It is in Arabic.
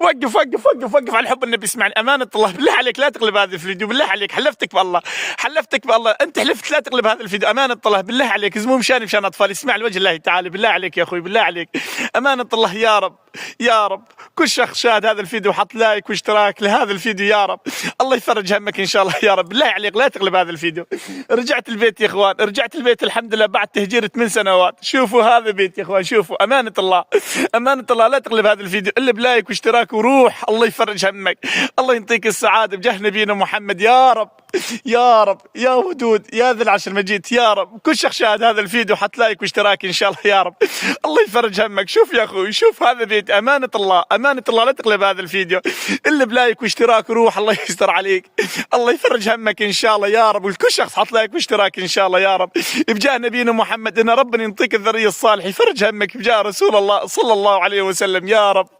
وقف وقف وقف وقف على حب النبي. اسمعني امانه الله بالله عليك لا تقلب هذا الفيديو، بالله عليك حلفتك بالله، حلفتك بالله، انت حلفت لا تقلب هذا الفيديو. امانه الله بالله عليك، مو مشاني مشان اطفال، اسمع لوجه الله تعالى بالله عليك يا اخوي بالله عليك. امانه الله يا رب يا رب كل شخص شاهد هذا الفيديو وحط لايك واشتراك لهذا الفيديو يا رب، الله يفرج همك ان شاء الله يا رب. بالله عليك لا تقلب هذا الفيديو. رجعت البيت يا اخوان، رجعت البيت الحمد لله بعد تهجير 8 سنوات. شوفوا هذا بيت يا اخوان، شوفوا امانه الله امانه الله لا تقلب هذا الفيديو الا بلايك واشتراك وروح. الله يفرج همك، الله يعطيك السعاده بجاه نبينا محمد يا رب يا رب يا ودود يا ذا العرش المجيد يا رب. كل شخص شاهد هذا الفيديو حط لايك واشتراك ان شاء الله يا رب، الله يفرج همك. شوف يا اخوي شوف هذا بيت، امانه الله امانه الله لا تقلب هذا الفيديو الا بلايك واشتراك وروح. الله يستر عليك، الله يفرج همك ان شاء الله يا رب. وكل شخص حط لايك واشتراك ان شاء الله يا رب بجاه نبينا محمد، ان ربنا يعطيك الذريه الصالحه يفرج همك بجاه رسول الله صلى الله عليه وسلم يا رب.